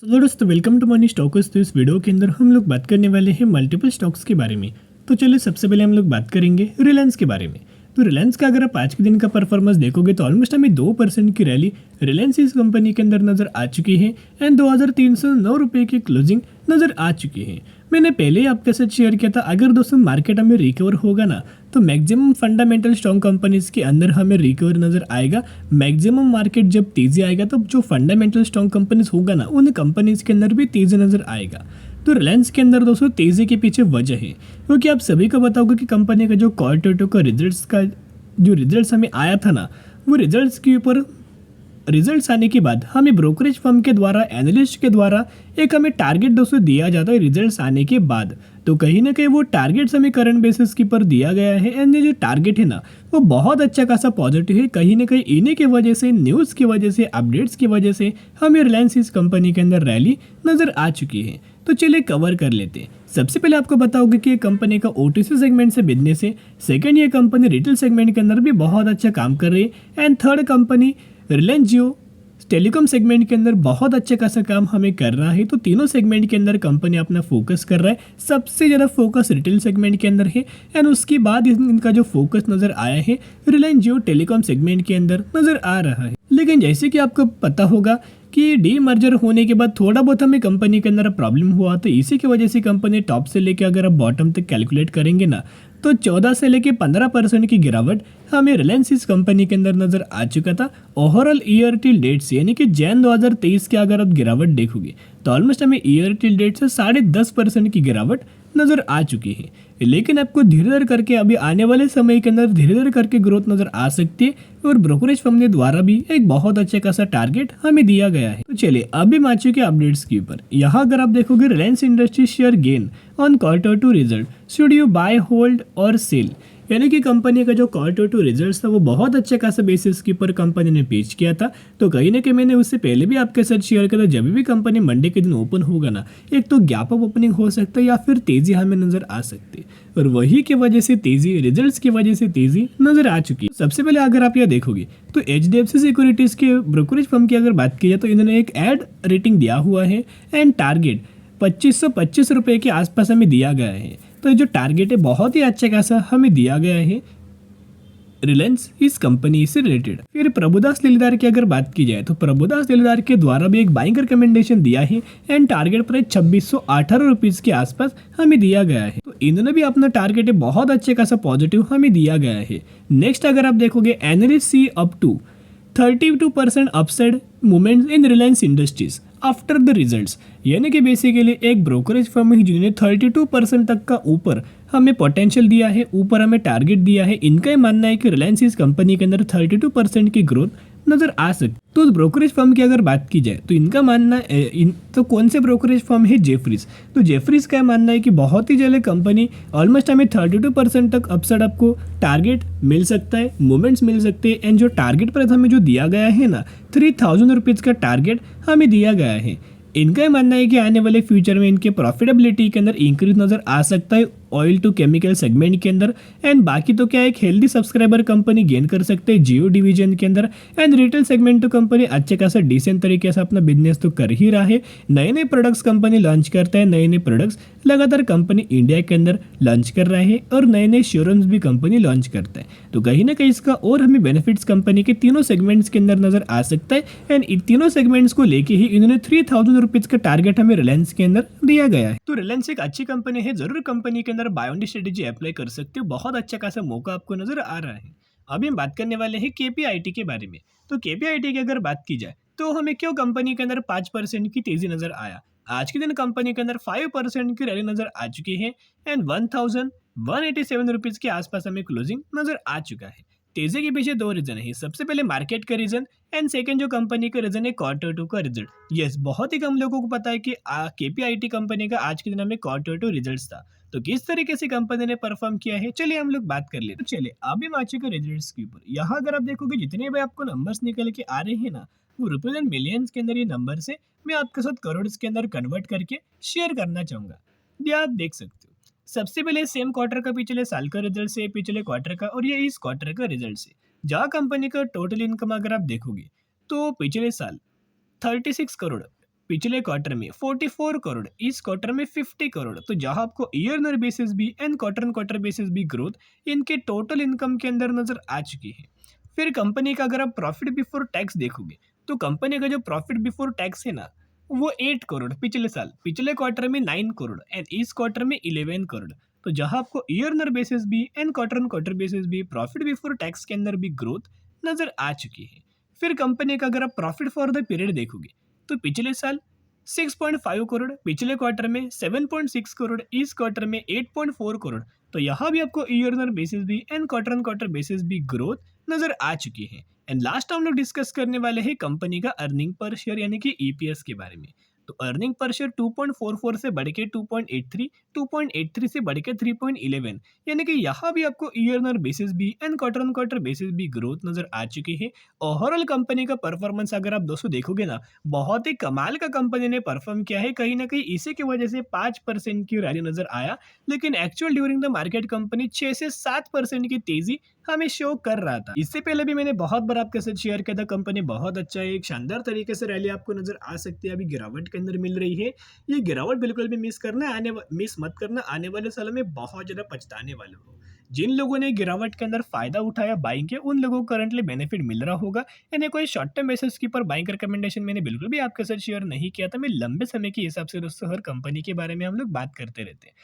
Hello दोस्तों, welcome to money stocks. तो इस वीडियो के अंदर हम लोग बात करने वाले हैं मल्टीपल स्टॉक्स के बारे में। तो चलिए सबसे पहले हम लोग बात करेंगे रिलायंस के बारे में। तो रिलायंस का अगर आप आज के दिन का परफॉर्मेंस देखोगे तो ऑलमोस्ट हमें 2% की रैली रिलायंस इस कंपनी के अंदर नजर आ चुकी है एंड 2309 रुपये की क्लोजिंग नजर आ चुकी है। मैंने पहले ही आपके साथ शेयर किया था, अगर दोस्तों मार्केट हमें रिकवर होगा ना तो मैक्सिमम फंडामेंटल स्ट्रॉन्ग कंपनीज के अंदर हमें रिकवर नजर आएगा। मैक्सिमम मार्केट जब तेजी आएगा तो जो फंडामेंटल स्ट्रॉन्ग कंपनीज होगा ना उन कंपनीज के अंदर भी तेजी नजर आएगा। तो रिलायंस के अंदर दोस्तों तेजी के पीछे वजह है क्योंकि आप सभी को बताओगे कि कंपनी का जो क्वार्टर टू का रिजल्ट्स हमें आया था ना, वो रिजल्ट्स के ऊपर रिजल्ट्स आने के बाद हमें ब्रोकरेज फर्म के द्वारा, एनालिस्ट के द्वारा एक हमें टारगेट दोस्तों दिया जाता है रिजल्ट्स आने के बाद। तो कहीं ना कहीं वो टारगेट्स हमें करंट बेसिस के पर दिया गया है एंड ये जो टारगेट है ना वो बहुत अच्छा खासा पॉजिटिव है। कहीं ना कहीं इन्हीं की वजह से, न्यूज़ की वजह से, अपडेट्स की वजह से हमें रिलायंस इस कंपनी के अंदर रैली नज़र आ चुकी है। तो चलिए कवर कर लेते हैं। सबसे पहले आपको बताओगे कि ये कंपनी का ओटीसी सेगमेंट से बिजनेस है। सेकंड, ये कंपनी रिटेल सेगमेंट के अंदर भी बहुत अच्छा काम कर रही है and third, company Reliance Jio telecom segment के अंदर बहुत अच्छा खासा काम हमें कर रहा है। तो तीनों सेगमेंट के अंदर कंपनी अपना फोकस कर रहा है। सबसे ज़्यादा फोकस रिटेल सेगमेंट के अंदर है एंड उसके बाद इनका जो फोकस नज़र आया है रिलायंस जियो टेलीकॉम सेगमेंट के अंदर नज़र आ रहा है। लेकिन जैसे कि आपको पता होगा कि डी मर्जर होने के बाद थोड़ा बहुत हमें कंपनी के अंदर प्रॉब्लम हुआ, तो इसी की वजह से कंपनी टॉप से लेकर अगर आप बॉटम तक कैलकुलेट करेंगे ना तो 14 से लेकर 15% की गिरावट हमें रिलायंस इस कंपनी के अंदर नजर आ चुका था। ओवरऑल ईयर टिल डेट से यानी कि जैन 2023 के अगर आप गिरावट देखोगे तो ऑलमोस्ट हमें ईयर टिल डेट से 10.5% की गिरावट नजर आ चुकी है। लेकिन आपको धीरे धीरे करके अभी आने वाले समय के अंदर धीरे धीरे करके ग्रोथ नजर आ सकती है और ब्रोकरेज फर्म के द्वारा भी एक बहुत अच्छे खासा टारगेट हमें दिया गया है। तो चलिए अभी हम आ चुके अपडेट्स के ऊपर। यहाँ अगर आप देखोगे Reliance industry share gain on quarter two result, should you buy, hold और सेल। यानी कि कंपनी का जो क्वार्टर टू रिजल्ट्स था वो बहुत अच्छे खासा बेसिस के ऊपर कंपनी ने पेश किया था। तो कहीं ना कहीं मैंने उससे पहले भी आपके साथ शेयर किया था, जब भी कंपनी मंडे के दिन ओपन होगा ना, एक तो गैप अप ओपनिंग हो सकता है या फिर तेजी हमें नजर आ सकती है और वही की वजह से तेजी, रिजल्ट्स की वजह से तेजी नजर आ चुकी है। सबसे पहले अगर आप यह देखोगे तो एचडीएफसी सिक्योरिटीज के ब्रोकरेज फर्म की अगर बात की जाए तो इन्होंने एक एड रेटिंग दिया हुआ है एंड टारगेट 2525 रुपये के आसपास हमें दिया गया है। तो जो टारगेट है बहुत ही अच्छा खासा हमें दिया गया है रिलायंस इस कंपनी से रिलेटेड। फिर प्रभुदास लेलेदार की अगर बात की जाए तो प्रभुदास लेलेदार के द्वारा भी एक बाइंग रिकमेंडेशन दिया है एंड टारगेट प्राइस 2618 रुपीज के आसपास हमें दिया गया है। तो इन्होंने भी अपना टारगेट है बहुत अच्छे खासा पॉजिटिव हमें दिया गया है। नेक्स्ट अगर आप देखोगे analyst see up to 32% upside movement in Reliance industries after the results. यानी कि बेसिकली एक ब्रोकरेज फर्म है जिन्होंने 32% तक का ऊपर हमें पोटेंशियल दिया है, ऊपर हमें टारगेट दिया है। इनका ही मानना है कि रिलायंस इस कंपनी के अंदर 32% की ग्रोथ नजर आ सकती। तो उस ब्रोकरेज फर्म की अगर बात की जाए तो इनका मानना तो कौन से ब्रोकरेज फर्म है? जेफरीज। तो जेफरीज का मानना है कि बहुत ही जल्द कंपनी ऑलमोस्ट हमें 32% तक अपसाइड आपको टारगेट मिल सकता है, मूवमेंट्स मिल सकते हैं एंड जो टारगेट प्राइस हमें जो दिया गया है ना 3000 रुपीज़ का टारगेट हमें दिया गया है। इनका मानना है कि आने वाले फ्यूचर में इनके प्रॉफिटेबिलिटी के अंदर इंक्रीज नजर आ सकता है ऑयल टू केमिकल सेगमेंट के अंदर एंड बाकी तो क्या एक हेल्दी सब्सक्राइबर कंपनी गेन कर सकते हैं जियो डिवीजन के अंदर एंड रिटेल सेगमेंट तो कंपनी अच्छे खासा डिसेंट तरीके से अपना बिजनेस तो कर ही रहा है। नए नए प्रोडक्ट्स कंपनी लॉन्च करता है, नए नए प्रोडक्ट्स लगातार कंपनी इंडिया के अंदर लॉन्च कर रहा है और नए नए शोरूम्स भी कंपनी लॉन्च करता है। तो कहीं ना कहीं इसका और हमें बेनिफिट्स कंपनी के तीनों सेगमेंट्स के अंदर नजर आ सकता है एंड इन तीनों सेगमेंट्स को लेके ही इन्होंने 3000 रुपीज का टारगेट हमें रिलायंस के अंदर दिया गया है। तो रिलायंस एक अच्छी कंपनी है, जरूर कंपनी के अंदर बाय ऑन स्ट्रेटेजी अप्लाई कर सकते हो, बहुत अच्छा खासा मौका आपको नजर आ रहा है। अभी हम बात करने वाले हैं केपीआईटी के बारे में। तो केपीआईटी की अगर बात की जाए तो हमें क्यों कंपनी के अंदर 5% की तेजी नजर आया। आज के दिन कंपनी के अंदर 5% की रैली नजर आ चुकी है एंड 1187 रुपीज के आसपास हमें क्लोजिंग नजर आ चुका है। तेजी के पीछे दो रीजन है, सबसे पहले मार्केट का रीजन एंड सेकंड जो कंपनी का रीजन है क्वार्टर टू का रिजल्ट। यस, बहुत ही कम लोगों को पता है कि केपीआईटी कंपनी का आज के दिन में क्वार्टर टू रिजल्ट्स था। तो किस तरीके से कंपनी ने परफॉर्म किया है चलिए हम लोग बात कर लेते। तो चलिए अभी हम आ चुके रिजल्ट्स के ऊपर। यहाँ अगर आप देखोगे जितने भी आपको नंबर्स निकल के आ रहे हैं ना वो रुपीज एंड मिलियंस के अंदर ये नंबर से मैं आपके साथ करोड़ के अंदर कन्वर्ट करके शेयर करना चाहूंगा। ये आप देख सकते हो। सबसे पहले सेम क्वार्टर का पिछले साल का रिजल्ट से, पिछले क्वार्टर का और ये इस क्वार्टर का रिजल्ट से। जहाँ कंपनी का टोटल इनकम अगर आप देखोगे तो पिछले साल 36 करोड़, पिछले क्वार्टर में 44 करोड़, इस क्वार्टर में 50 करोड़। तो जहां आपको ईयर बेसिस भी एंड क्वार्टर बेसिस भी ग्रोथ इनके टोटल इनकम के अंदर नजर आ चुकी है। फिर कंपनी का अगर आप प्रॉफिट बिफोर टैक्स देखोगे तो कंपनी का जो प्रॉफिट बिफोर टैक्स है ना वो 8 करोड़ पिछले साल, पिछले क्वार्टर में 9 करोड़ एंड इस क्वार्टर में 11 करोड़। तो जहां आपको ईयर बेसिस भी एंड क्वार्टर बेसिस भी प्रॉफिट बिफोर टैक्स के अंदर भी ग्रोथ नजर आ चुकी है। फिर कंपनी का अगर आप प्रॉफिट फॉर द पीरियड देखोगे तो पिछले साल 6.5 करोड़, पिछले क्वार्टर में 7.6 करोड़, इस क्वार्टर में 8.4 करोड़। तो यहाँ भी आपको ईयर बेसिस भी एंड क्वार्टर बेसिस भी ग्रोथ नजर आ चुकी है। एंड लास्ट हम लोग डिस्कस करने वाले हैं कंपनी का अर्निंग पर शेयर यानी कि ईपीएस के बारे में। तो अर्निंग पर शेयर 2.44 से बढ़ के 2.83, 2.83 से बढ़ के 3.11, यानी कि यहाँ भी आपको ईयर बेसिस भी एंड क्वार्टर बेसिस भी ग्रोथ नजर आ चुकी है। ओवरऑल कंपनी का परफॉर्मेंस अगर आप दोस्तों देखोगे ना, बहुत ही कमाल का कंपनी ने परफॉर्म किया है। कहीं ना कहीं इसी की वजह से 5% की रैली नजर आया, लेकिन actual during the market company 6 से 7% की तेजी हमें शो कर रहा था। इससे पहले भी मैंने बहुत बार आपके साथ शेयर किया था कंपनी बहुत अच्छा है, एक शानदार तरीके से रैली आपको नजर आ सकती है, अभी गिरावट के अंदर मिल रही है। ये गिरावट बिल्कुल भी मिस मत करना, आने वाले सालों में बहुत ज्यादा पछताने वाले हो। जिन लोगों ने गिरावट के अंदर फायदा उठाया बाइंग के, उन लोगों को करंटली बेनिफिट मिल रहा होगा। यानी कोई शॉर्ट टर्म बेसिस के ऊपर बाइंग रिकमेंडेशन मैंने बिल्कुल भी आपके साथ शेयर नहीं किया था। मैं लंबे समय के हिसाब से दोस्तों हर कंपनी के बारे में हम लोग बात करते रहते हैं।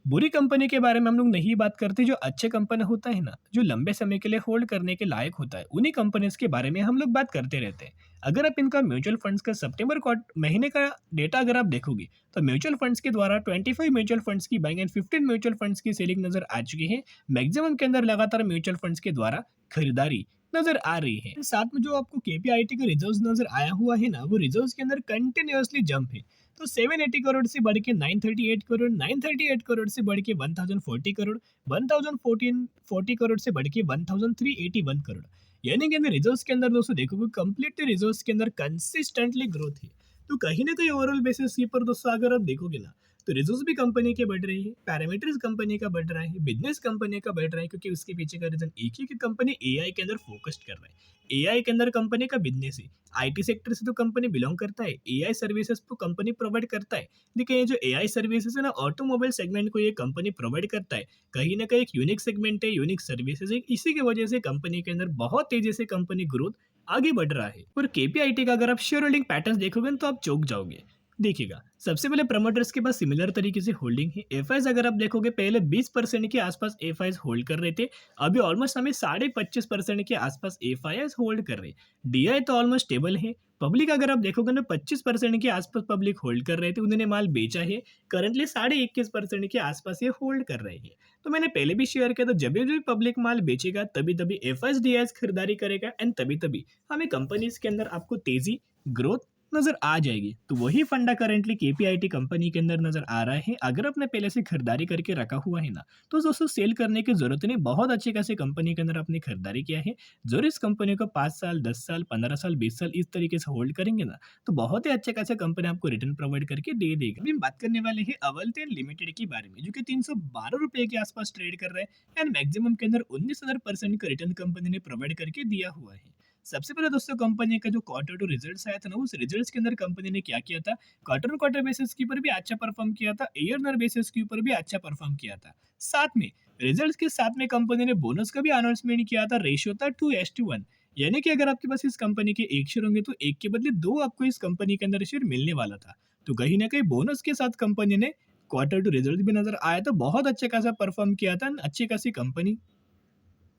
बुरी कंपनी के बारे में हम लोग नहीं बात करते, जो अच्छे कंपनी होता है ना, जो लंबे समय के लिए होल्ड करने के लायक होता है, उन्हीं कंपनीज के बारे में हम लोग बात करते रहते हैं। अगर आप इनका म्यूचुअल फंड्स का सितंबर महीने का डेटा अगर आप देखोगे तो म्यूचुअल फंड्स के द्वारा 25 म्यूचुअल फंड्स की बाइंग एंड 15 म्यूचुअल फंड्स की सेलिंग नजर आ चुकी है। मैक्सिमम के अंदर लगातार म्यूचुअल फंड्स के द्वारा खरीदारी नजर आ रही है। साथ में जो आपको केपीआईटी का रिजर्व्स नजर आया हुआ है ना, वो रिजर्व्स के अंदर कंटिन्यूअसली जंप है। तो 780 करोड़ से बढ़ के 938 करोड़, 938 करोड़ से बढ़ के 1040 करोड़, 1040 करोड़ से बढ़ के 1381 करोड़। यानी कि अंदर रिजर्व्स के अंदर दोस्तों देखोगे कंप्लीटली रिजर्व्स के अंदर कंसिस्टेंटली ग्रोथ है। तो कहीं ना कहीं ओवरऑल बेसिस के पर दोस्तों अगर आप देखोगे ना, तो रिजर्व्स भी कंपनी के बढ़ रही है, पैरामीटर्स कंपनी का बढ़ रहा है, बिजनेस कंपनी का बढ़ रहा है, क्योंकि उसके पीछे का रीजन एक ही कि कंपनी एआई के अंदर फोकस्ड कर रहा है। एआई के अंदर कंपनी का बिजनेस है, आईटी सेक्टर से तो कंपनी बिलोंग करता है, एआई सर्विसेज तो कंपनी प्रोवाइड करता है। लेकिन ये जो एआई सर्विसेज है ना, ऑटोमोबाइल सेगमेंट को ये कंपनी प्रोवाइड करता है। कहीं ना कहीं एक यूनिक सेगमेंट है, यूनिक सर्विसेज है, इसी की वजह से कंपनी के अंदर बहुत तेजी से कंपनी ग्रोथ आगे बढ़ रहा है। और केपीआईटी का अगर आप शेयर होल्डिंग पैटर्न देखोगे तो आप चौंक जाओगे। देखिएगा, सबसे पहले प्रमोटर्स के पास सिमिलर तरीके से होल्डिंग है। एफआईज अगर आप देखोगे पहले 20% के आसपास एफआईज होल्ड कर रहे थे, अभी ऑलमोस्ट हमें 25.5% के आसपास एफआईज होल्ड कर रहे हैं। डीआई तो ऑलमोस्ट स्टेबल है। पब्लिक अगर आप देखोगे ना 25% के आसपास पब्लिक होल्ड कर रहे थे, उन्होंने माल बेचा है, करंटली 21.5% के आसपास ये होल्ड कर रहे हैं। तो मैंने पहले भी शेयर किया था, जब भी पब्लिक माल बेचेगा तभी तभी एफआईज डीआईज खरीदारी करेगा एंड तभी तभी हमें कंपनीज के अंदर आपको तेजी ग्रोथ नजर आ जाएगी। तो वही फंडा करंटली केपीआईटी कंपनी के अंदर नजर आ रहा है। अगर आपने पहले से खरीदारी करके रखा हुआ है ना, तो दोस्तों सेल करने की जरूरत नहीं, बहुत अच्छे खासे कंपनी के अंदर आपने खरीदारी किया है। जरूर इस कंपनी को 5 साल, 10 साल, 15 साल, 20 साल इस तरीके से होल्ड करेंगे ना, तो बहुत ही अच्छे खासे कंपनी आपको रिटर्न प्रोवाइड करके दे देगा। अभी हम बात करने वाले हैं अवंती लिमिटेड के बारे में, जो कि 312 रुपए के आसपास ट्रेड कर रहे हैं एंड मैक्सिमम के अंदर 19,000% का रिटर्न कंपनी ने प्रोवाइड करके दिया हुआ है। सबसे पहले दोस्तों कंपनी का जो क्वार्टर टू रिजल्ट्स आया था ना, उस रिजल्ट्स के अंदर कंपनी ने क्या किया था, क्वार्टर बेसिस के ऊपर भी अच्छा परफॉर्म किया था, ईयर बेसिस के ऊपर भी अच्छा परफॉर्म किया था। साथ में रिजल्ट्स के साथ में कंपनी ने बोनस का भी अनाउंसमेंट किया था, रेशियो था 2:1, यानी कि अगर आपके पास इस कंपनी के 1 शेयर होंगे तो 1 के बदले 2 आपको इस कंपनी के अंदर शेयर मिलने वाला था। तो कहीं ना कहीं बोनस के साथ कंपनी ने क्वार्टर टू रिजल्ट भी नजर आया था, बहुत अच्छे खासा परफॉर्म किया था, अच्छी खासी कंपनी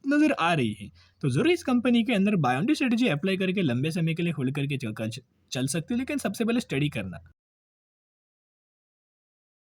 नजर आ रही है। तो जरूर इस कंपनी के अंदर बाय ऑन स्ट्रेटेजी अप्लाई करके लंबे समय के लिए होल्ड करके चल सकते हो, लेकिन सबसे पहले स्टडी करना।